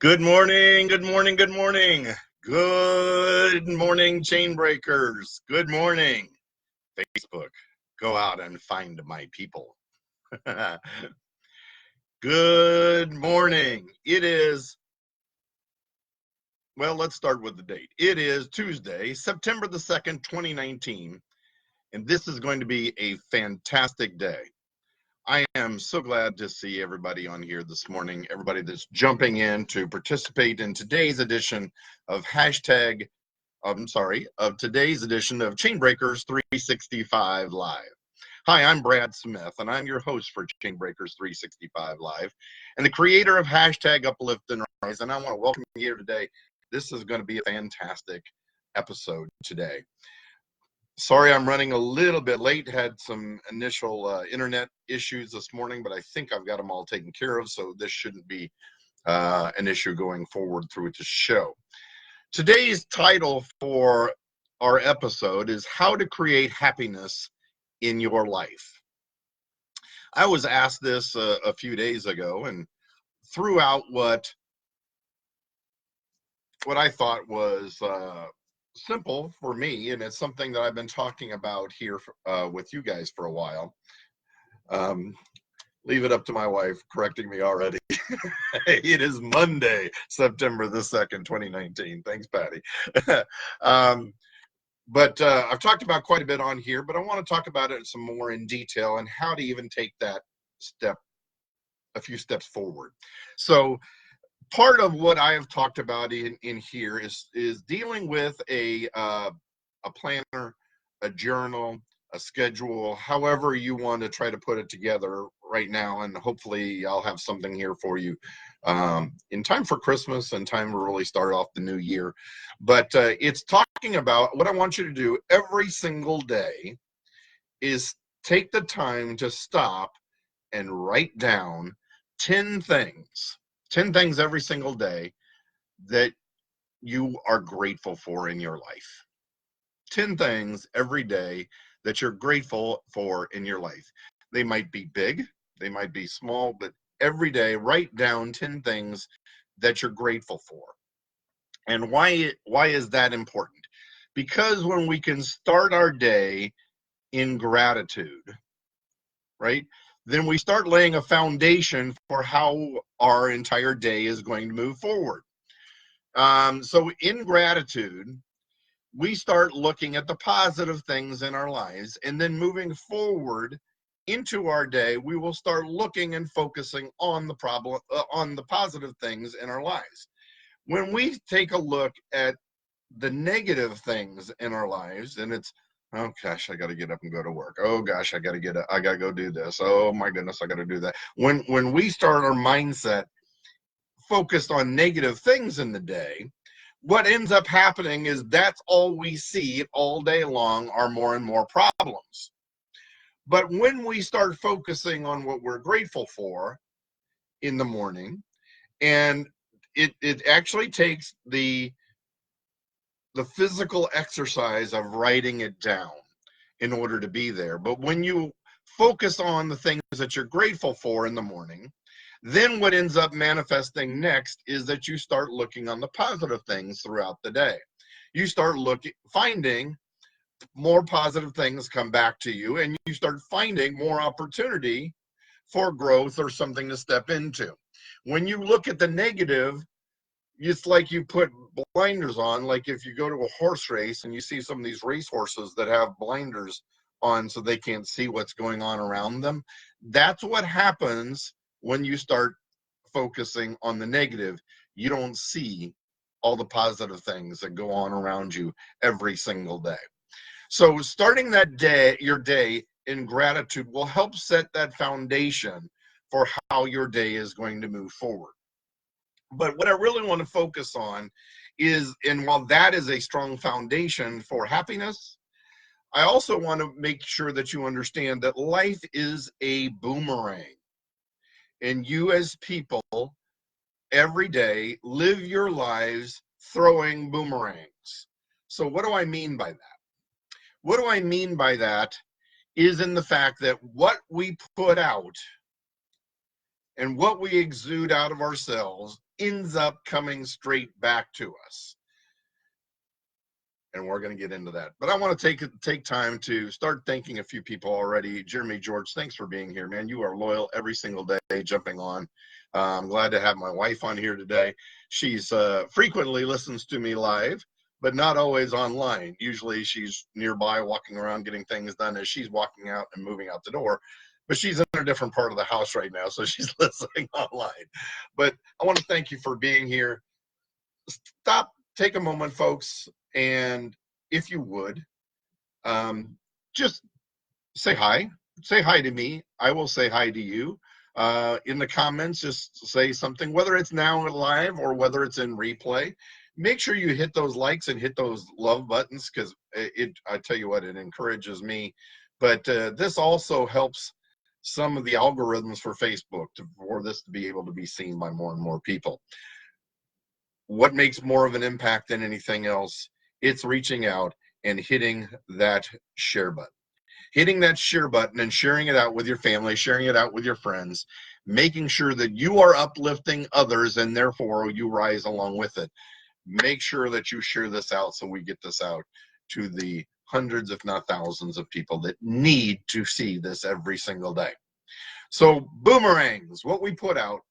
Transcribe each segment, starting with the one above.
Good morning, good morning, good morning. Good morning, Chainbreakers. Good morning, Facebook. Go out and find my people. Good morning. Let's start with the date. It is Tuesday, September the 2nd, 2019, and this is going to be a fantastic day. I am so glad to see everybody on here this morning, everybody that's jumping in to participate in today's edition of today's edition of Chainbreakers 365 Live. Hi, I'm Brad Smith, and I'm your host for Chainbreakers 365 Live, and the creator of #Uplift and Rise, and I want to welcome you here today. This is going to be a fantastic episode today. Sorry, I'm running a little bit late. Had some initial internet issues this morning, but I think I've got them all taken care of, so this shouldn't be an issue going forward through the show. Today's title for our episode is How to Create Happiness in Your Life. I was asked this a few days ago and threw out what I thought was simple for me, and it's something that I've been talking about here with you guys for a while. Leave it up to my wife correcting me already. It is Monday, September the 2nd, 2019. Thanks, Patty. But I've talked about quite a bit on here, but I want to talk about it some more in detail and how to even take that step, a few steps forward. So part of what I have talked about in here is dealing with a planner, a journal, a schedule, however you want to try to put it together right now, and hopefully I'll have something here for you in time for Christmas and time to really start off the new year. But it's talking about what I want you to do every single day is take the time to stop and write down 10 things every single day that you are grateful for in your life. 10 things every day that you're grateful for in your life. They might be big, they might be small, but every day write down 10 things that you're grateful for. And why is that important? Because when we can start our day in gratitude, right, then we start laying a foundation for how our entire day is going to move forward. So in gratitude, we start looking at the positive things in our lives, and then moving forward into our day, we will start looking and focusing on the positive things in our lives. When we take a look at the negative things in our lives, and it's, oh gosh, I got to get up and go to work. Oh gosh, I got to go do this. Oh my goodness, I got to do that. When we start our mindset focused on negative things in the day, what ends up happening is that's all we see all day long are more and more problems. But when we start focusing on what we're grateful for in the morning, and it actually takes the physical exercise of writing it down in order to be there. But when you focus on the things that you're grateful for in the morning, then what ends up manifesting next is that you start looking on the positive things throughout the day. You start finding more positive things come back to you, and you start finding more opportunity for growth or something to step into. When you look at the negative, it's like you put blinders on. Like if you go to a horse race and you see some of these race horses that have blinders on so they can't see what's going on around them. That's what happens when you start focusing on the negative. You don't see all the positive things that go on around you every single day. So starting your day in gratitude will help set that foundation for how your day is going to move forward. But what I really want to focus on is, and while that is a strong foundation for happiness, I also want to make sure that you understand that life is a boomerang. And you as people every day live your lives throwing boomerangs. So what do I mean by that? What do I mean by that is in the fact that what we put out And what we exude out of ourselves ends up coming straight back to us. And we're going to get into that. But I want to take time to start thanking a few people already. Jeremy George, thanks for being here, man. You are loyal every single day, jumping on. I'm glad to have my wife on here today. She's frequently listens to me live, but not always online. Usually she's nearby walking around getting things done as she's walking out and moving out the door. But she's in a different part of the house right now, so she's listening online. But I want to thank you for being here. Take a moment, folks, and if you would, just say hi. Say hi to me. I will say hi to you. In the comments, just say something, whether it's now live or whether it's in replay. Make sure you hit those likes and hit those love buttons, because I tell you what, it encourages me. But this also helps some of the algorithms for Facebook for this to be able to be seen by more and more people. What makes more of an impact than anything else? It's reaching out and hitting that share button. Hitting that share button and sharing it out with your family, sharing it out with your friends, making sure that you are uplifting others and therefore you rise along with it. Make sure that you share this out so we get this out to the hundreds, if not thousands, of people that need to see this every single day. So boomerangs, what we put out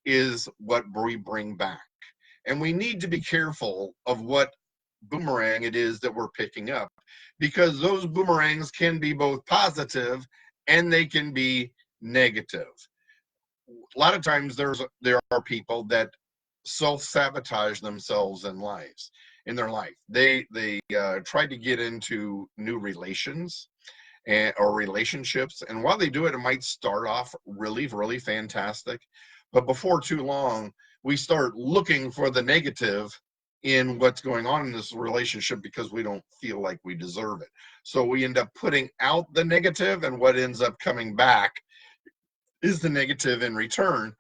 is what we bring back. And we need to be careful of what boomerang it is that we're picking up, because those boomerangs can be both positive and they can be negative. A lot of times there are people that self-sabotage themselves in their life. They try to get into new relations or relationships, and while they do it, it might start off really, really fantastic, but before too long we start looking for the negative in what's going on in this relationship because we don't feel like we deserve it. So we end up putting out the negative, and what ends up coming back is the negative in return.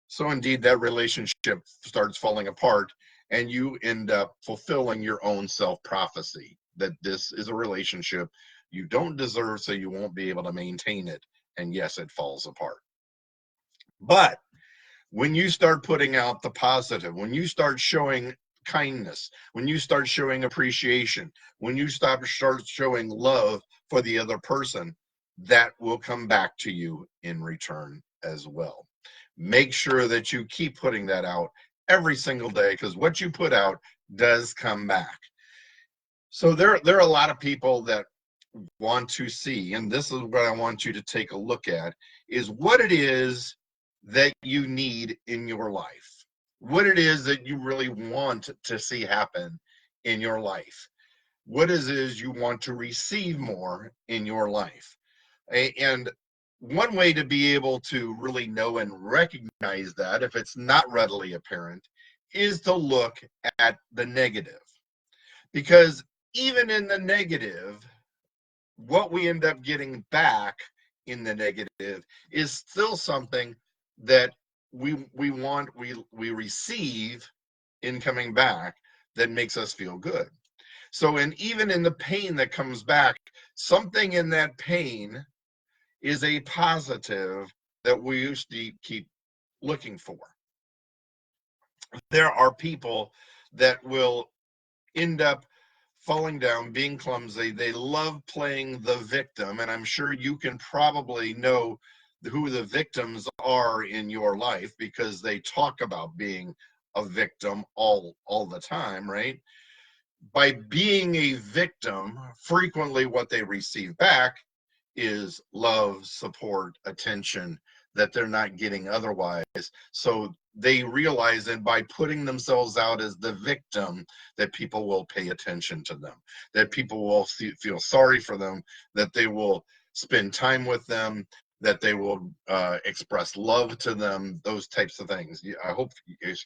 So indeed, that relationship starts falling apart, and you end up fulfilling your own self-prophecy that this is a relationship you don't deserve, so you won't be able to maintain it. And yes, it falls apart. But when you start putting out the positive, when you start showing kindness, when you start showing appreciation, when you start showing love for the other person, that will come back to you in return as well. Make sure that you keep putting that out every single day, because what you put out does come back. So there are a lot of people that want to see, and this is what I want you to take a look at, is what it is that you need in your life, what it is that you really want to see happen in your life, what it is you want to receive more in your life. And one way to be able to really know and recognize that, if it's not readily apparent, is to look at the negative. Because even in the negative, what we end up getting back in the negative is still something that we receive in coming back that makes us feel good. So, and even in the pain that comes back, something in that pain is a positive that we used to keep looking for. There are people that will end up falling down, being clumsy. They love playing the victim, and I'm sure you can probably know who the victims are in your life, because they talk about being a victim all the time, right? By being a victim, frequently what they receive back is love, support, attention that they're not getting otherwise. So they realize that by putting themselves out as the victim, that people will pay attention to them, that people will feel sorry for them, that they will spend time with them, that they will express love to them, those types of things. I hope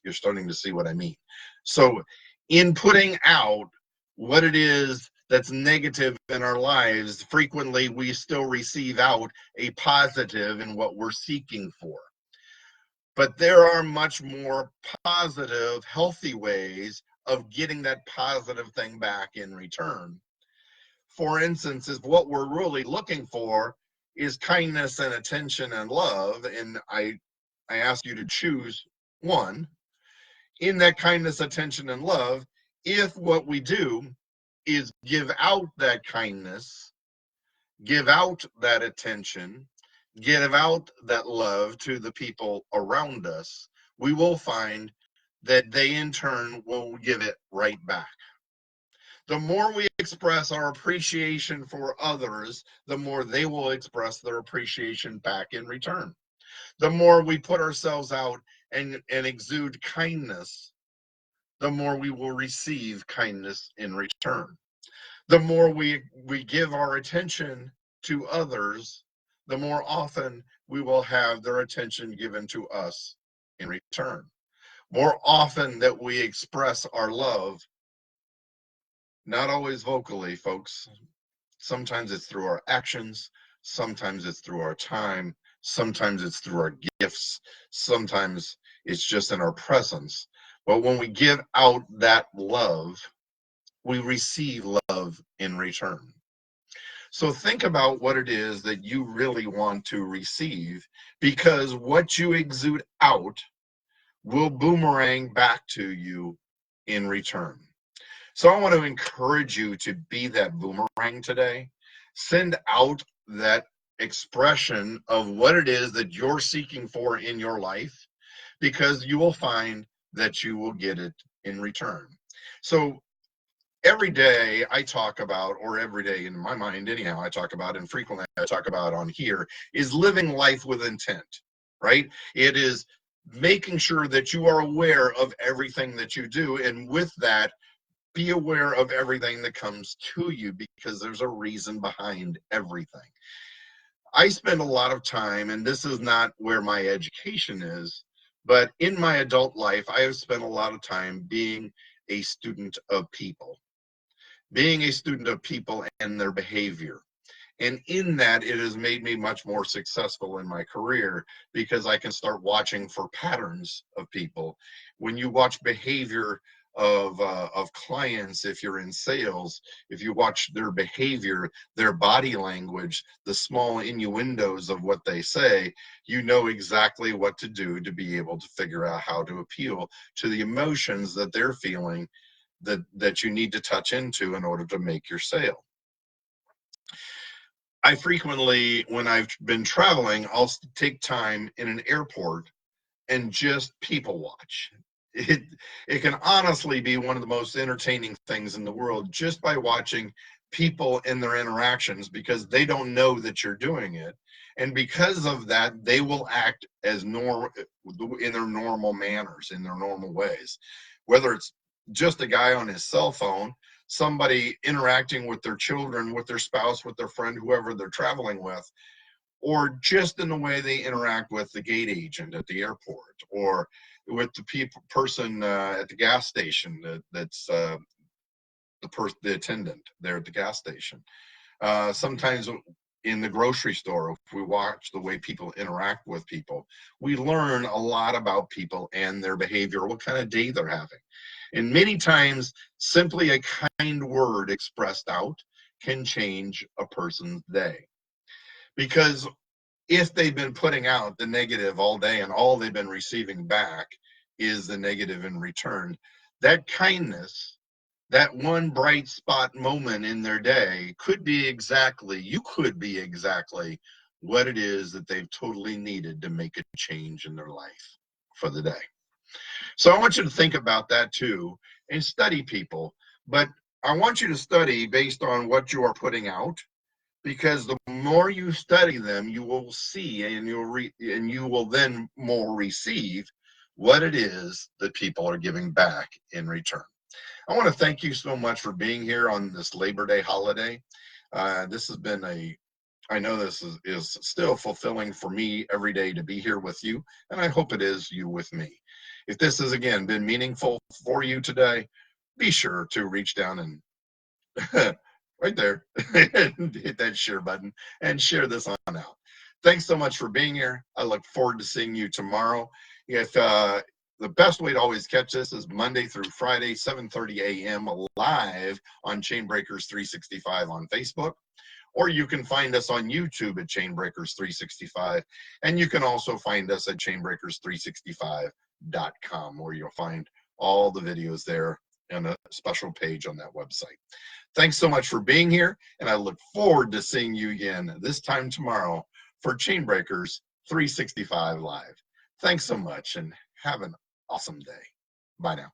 you're starting to see what I mean. So in putting out what it is that's negative in our lives, frequently we still receive out a positive in what we're seeking for. But there are much more positive, healthy ways of getting that positive thing back in return. For instance, if what we're really looking for is kindness and attention and love, and I I ask you to choose one. In that kindness, attention, and love, if what we do is give out that kindness, give out that attention, give out that love to the people around us, we will find that they in turn will give it right back. The more we express our appreciation for others, the more they will express their appreciation back in return. The more we put ourselves out and exude kindness, the more we will receive kindness in return. The more we give our attention to others, the more often we will have their attention given to us in return. More often that we express our love, not always vocally, folks. Sometimes it's through our actions, sometimes it's through our time, sometimes it's through our gifts, sometimes it's just in our presence. But when we give out that love, we receive love in return. So think about what it is that you really want to receive, because what you exude out will boomerang back to you in return. So I want to encourage you to be that boomerang today. Send out that expression of what it is that you're seeking for in your life, because you will find that you will get it in return. So every day I talk about, or every day in my mind anyhow, I talk about, and frequently I talk about on here, is living life with intent, right? It is making sure that you are aware of everything that you do, and with that, be aware of everything that comes to you, because there's a reason behind everything. I spend a lot of time, and this is not where my education is, but in my adult life, I have spent a lot of time being a student of people, and their behavior. And in that, it has made me much more successful in my career, because I can start watching for patterns of people. When you watch behavior of clients, if you're in sales, if you watch their behavior, their body language, the small innuendos of what they say, you know exactly what to do to be able to figure out how to appeal to the emotions that they're feeling, that you need to touch into in order to make your sale. I frequently, when I've been traveling, I'll take time in an airport and just people watch. It it can honestly be one of the most entertaining things in the world, just by watching people and their interactions, because they don't know that you're doing it, and because of that, they will act as normal, in their normal manners, in their normal ways. Whether it's just a guy on his cell phone, somebody interacting with their children, with their spouse, with their friend, whoever they're traveling with, or just in the way they interact with the gate agent at the airport, or with the person at the gas station, that's the attendant there at the gas station. Sometimes in the grocery store, if we watch the way people interact with people, we learn a lot about people and their behavior, what kind of day they're having. And many times, simply a kind word expressed out can change a person's day. Because if they've been putting out the negative all day and all they've been receiving back is the negative in return, that kindness, that one bright spot moment in their day, you could be exactly what it is that they've totally needed to make a change in their life for the day. So I want you to think about that too, and study people. But I want you to study based on what you are putting out, because the more you study them, you will see, and you will then more receive what it is that people are giving back in return. I want to thank you so much for being here on this Labor Day holiday. This has been I know this is still fulfilling for me every day to be here with you, and I hope it is you with me. If this has, again, been meaningful for you today, be sure to reach down and right there, hit that share button and share this on out. Thanks so much for being here. I look forward to seeing you tomorrow. If the best way to always catch this is Monday through Friday, 7:30 a.m. live on Chainbreakers 365 on Facebook, or you can find us on YouTube at Chainbreakers 365, and you can also find us at chainbreakers365.com, where you'll find all the videos there and a special page on that website. Thanks so much for being here, and I look forward to seeing you again this time tomorrow for Chainbreakers 365 Live. Thanks so much, and have an awesome day. Bye now.